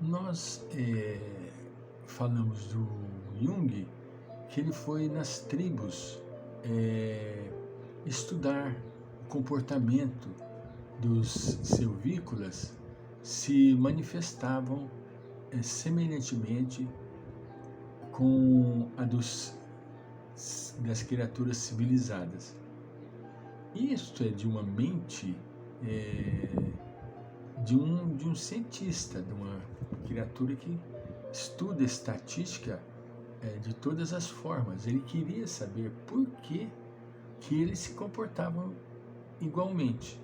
Nós falamos do Jung, que ele foi nas tribos estudar o comportamento dos silvícolas, se manifestavam semelhantemente com a das criaturas civilizadas. Isto é de uma mente de um cientista, de uma criatura que estuda estatística de todas as formas. Ele queria saber por que eles se comportavam igualmente.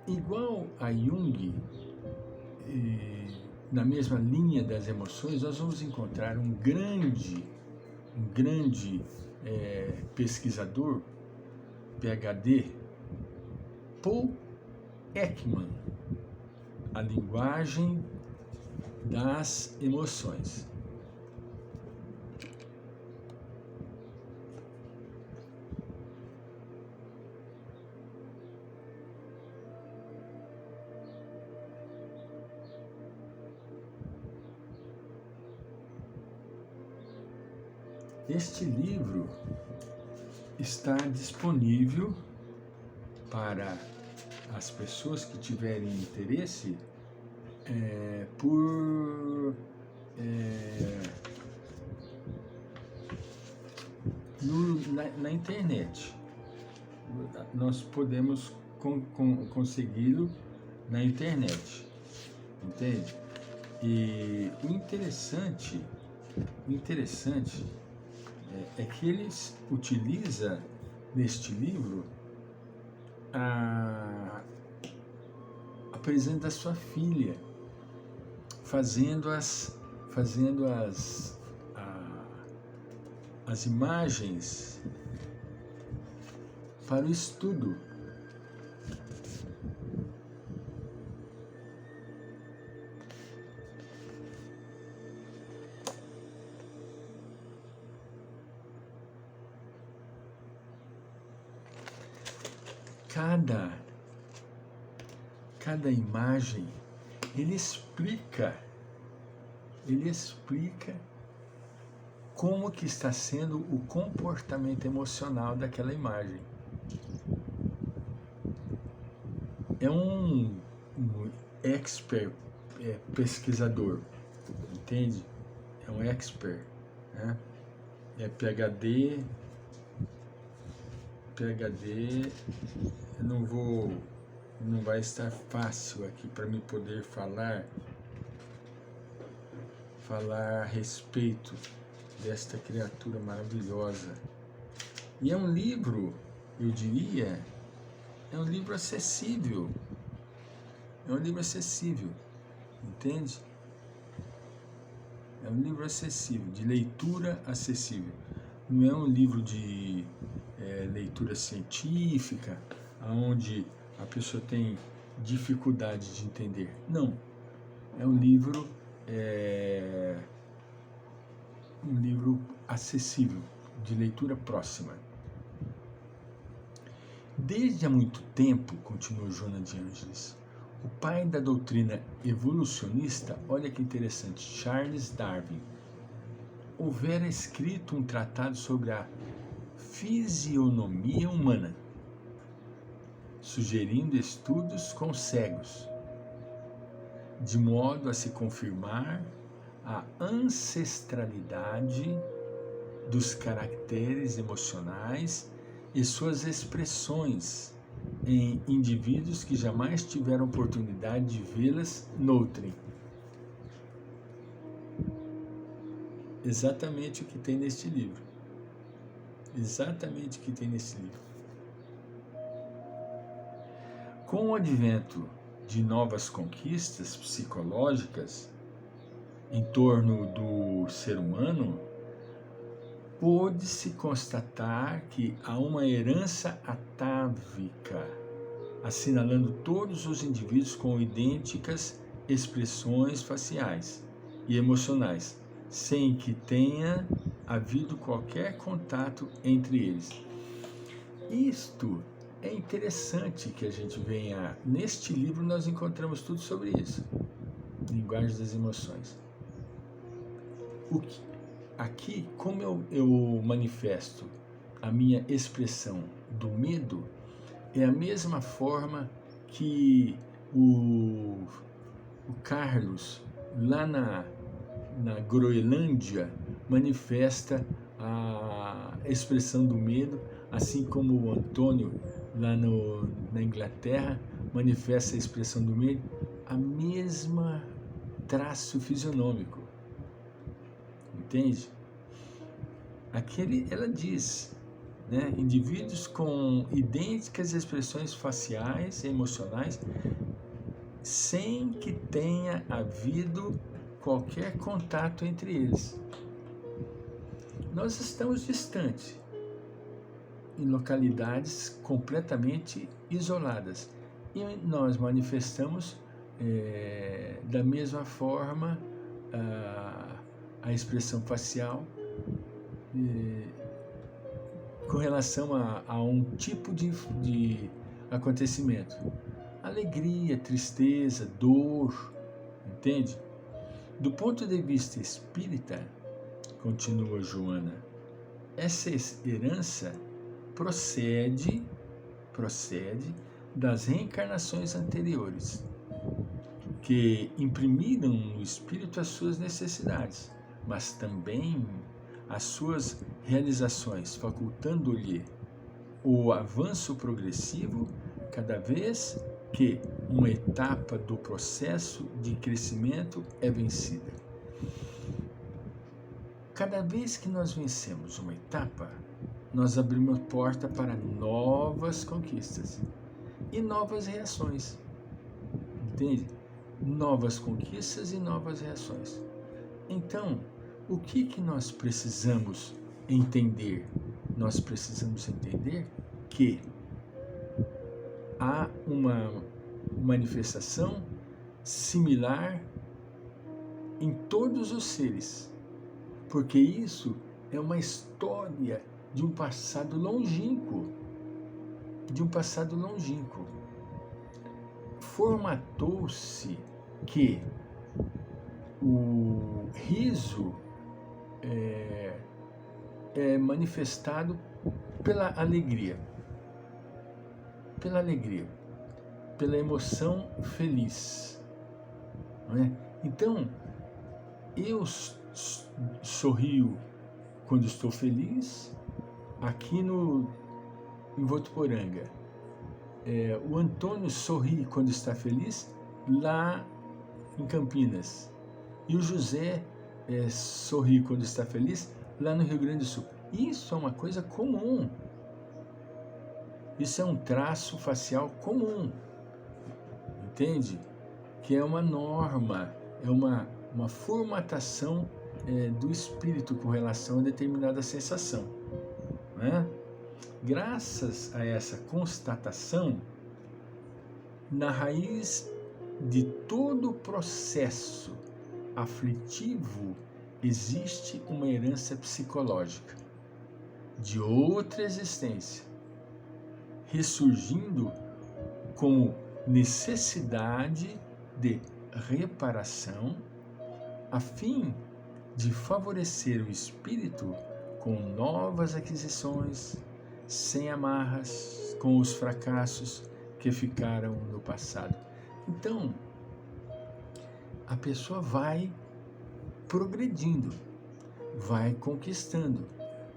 Igual a Jung, na mesma linha das emoções, nós vamos encontrar um grande pesquisador, PhD, Paul Ekman, a linguagem das emoções. Este livro está disponível para as pessoas que tiverem interesse na internet. Nós podemos consegui-lo na internet, entende? E o interessante é que eles utilizam neste livro a presença da sua filha, fazendo as imagens para o estudo. Cada imagem, ele explica como que está sendo o comportamento emocional daquela imagem. É um expert pesquisador, entende? É um expert, né? É PhD, não vai estar fácil aqui para mim poder falar a respeito desta criatura maravilhosa. E é um livro, eu diria, é um livro acessível. Entende? É um livro acessível, de leitura acessível. Não é um livro de leitura científica, onde a pessoa tem dificuldade de entender. Não. É um livro acessível, de leitura próxima. Desde há muito tempo, continuou Joana de Ângeles, o pai da doutrina evolucionista, olha que interessante, Charles Darwin, houvera escrito um tratado sobre a fisionomia humana, sugerindo estudos com cegos, de modo a se confirmar a ancestralidade dos caracteres emocionais e suas expressões em indivíduos que jamais tiveram oportunidade de vê-las noutrem. Exatamente o que tem neste livro. Com o advento de novas conquistas psicológicas em torno do ser humano, pôde-se constatar que há uma herança atávica, assinalando todos os indivíduos com idênticas expressões faciais e emocionais, sem que tenha havido qualquer contato entre eles. Isto é interessante que a gente venha... Neste livro nós encontramos tudo sobre isso. linguagem das emoções. Aqui, como eu manifesto a minha expressão do medo, é a mesma forma que o Carlos, lá na Groenlândia, manifesta a expressão do medo, assim como o Antônio, lá na Inglaterra, manifesta a expressão do medo, a mesma traço fisionômico. Entende? Ela diz, né, indivíduos com idênticas expressões faciais e emocionais, sem que tenha havido qualquer contato entre eles. Nós estamos distantes, em localidades completamente isoladas, e nós manifestamos da mesma forma a expressão facial com relação a um tipo de acontecimento. Alegria, tristeza, dor, entende? Do ponto de vista espírita, continua Joana, essa herança procede das reencarnações anteriores, que imprimiram no espírito as suas necessidades, mas também as suas realizações, facultando-lhe o avanço progressivo cada vez que uma etapa do processo de crescimento é vencida. Cada vez que nós vencemos uma etapa, nós abrimos porta para novas conquistas e novas reações. Entende? Novas conquistas e novas reações. Então, o que nós precisamos entender? Nós precisamos entender que há uma manifestação similar em todos os seres, porque isso é uma história de um passado longínquo, Formatou-se que o riso é manifestado pela alegria, pela emoção feliz, não é? Então, eu sorrio quando estou feliz, aqui em Votuporanga. O Antônio sorri quando está feliz, lá em Campinas. E o José sorri quando está feliz, lá no Rio Grande do Sul. Isso é uma coisa comum. Isso é um traço facial comum. Entende? Que é uma norma, é uma formatação do espírito com relação a determinada sensação, né? Graças a essa constatação, na raiz de todo o processo aflitivo existe uma herança psicológica de outra existência, ressurgindo como necessidade de reparação, a fim de favorecer o espírito com novas aquisições, sem amarras, com os fracassos que ficaram no passado. Então, a pessoa vai progredindo, vai conquistando,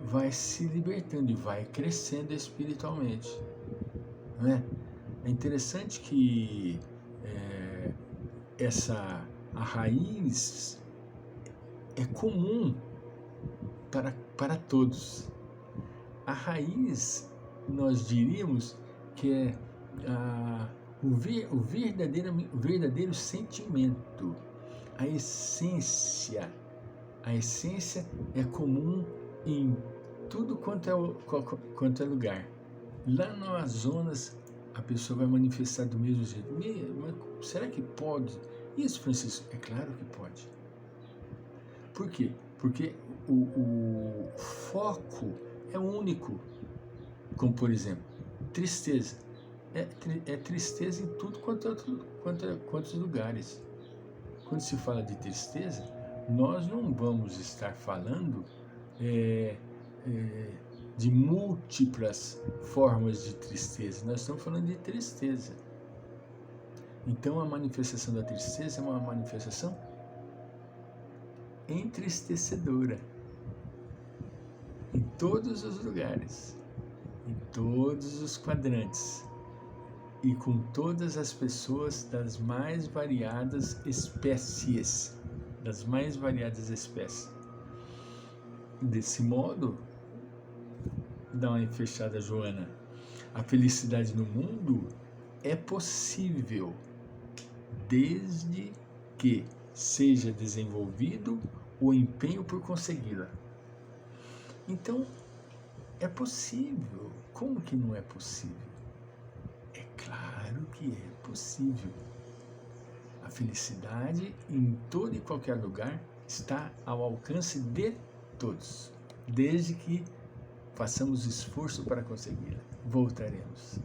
vai se libertando e vai crescendo espiritualmente. Não é? É interessante que a raiz é comum para todos. A raiz, nós diríamos que é o verdadeiro sentimento, a essência. A essência é comum em tudo quanto é lugar. Lá no Amazonas, a pessoa vai manifestar do mesmo jeito. Mas será que pode? Isso, Francisco, é claro que pode. Por quê? Porque o foco é único. Como, por exemplo, tristeza. É tristeza em tudo quantos lugares. quando se fala de tristeza, nós não vamos estar falando de múltiplas formas de tristeza, nós estamos falando de tristeza. Então a manifestação da tristeza é uma manifestação entristecedora, em todos os lugares, em todos os quadrantes, e com todas as pessoas das mais variadas espécies, Desse modo, dá uma fechada, Joana, a felicidade no mundo é possível, desde que seja desenvolvido o empenho por consegui-la. Então, é possível. Como que não é possível? É claro que é possível. A felicidade, em todo e qualquer lugar, está ao alcance de todos, desde que façamos esforço para consegui-la. Voltaremos.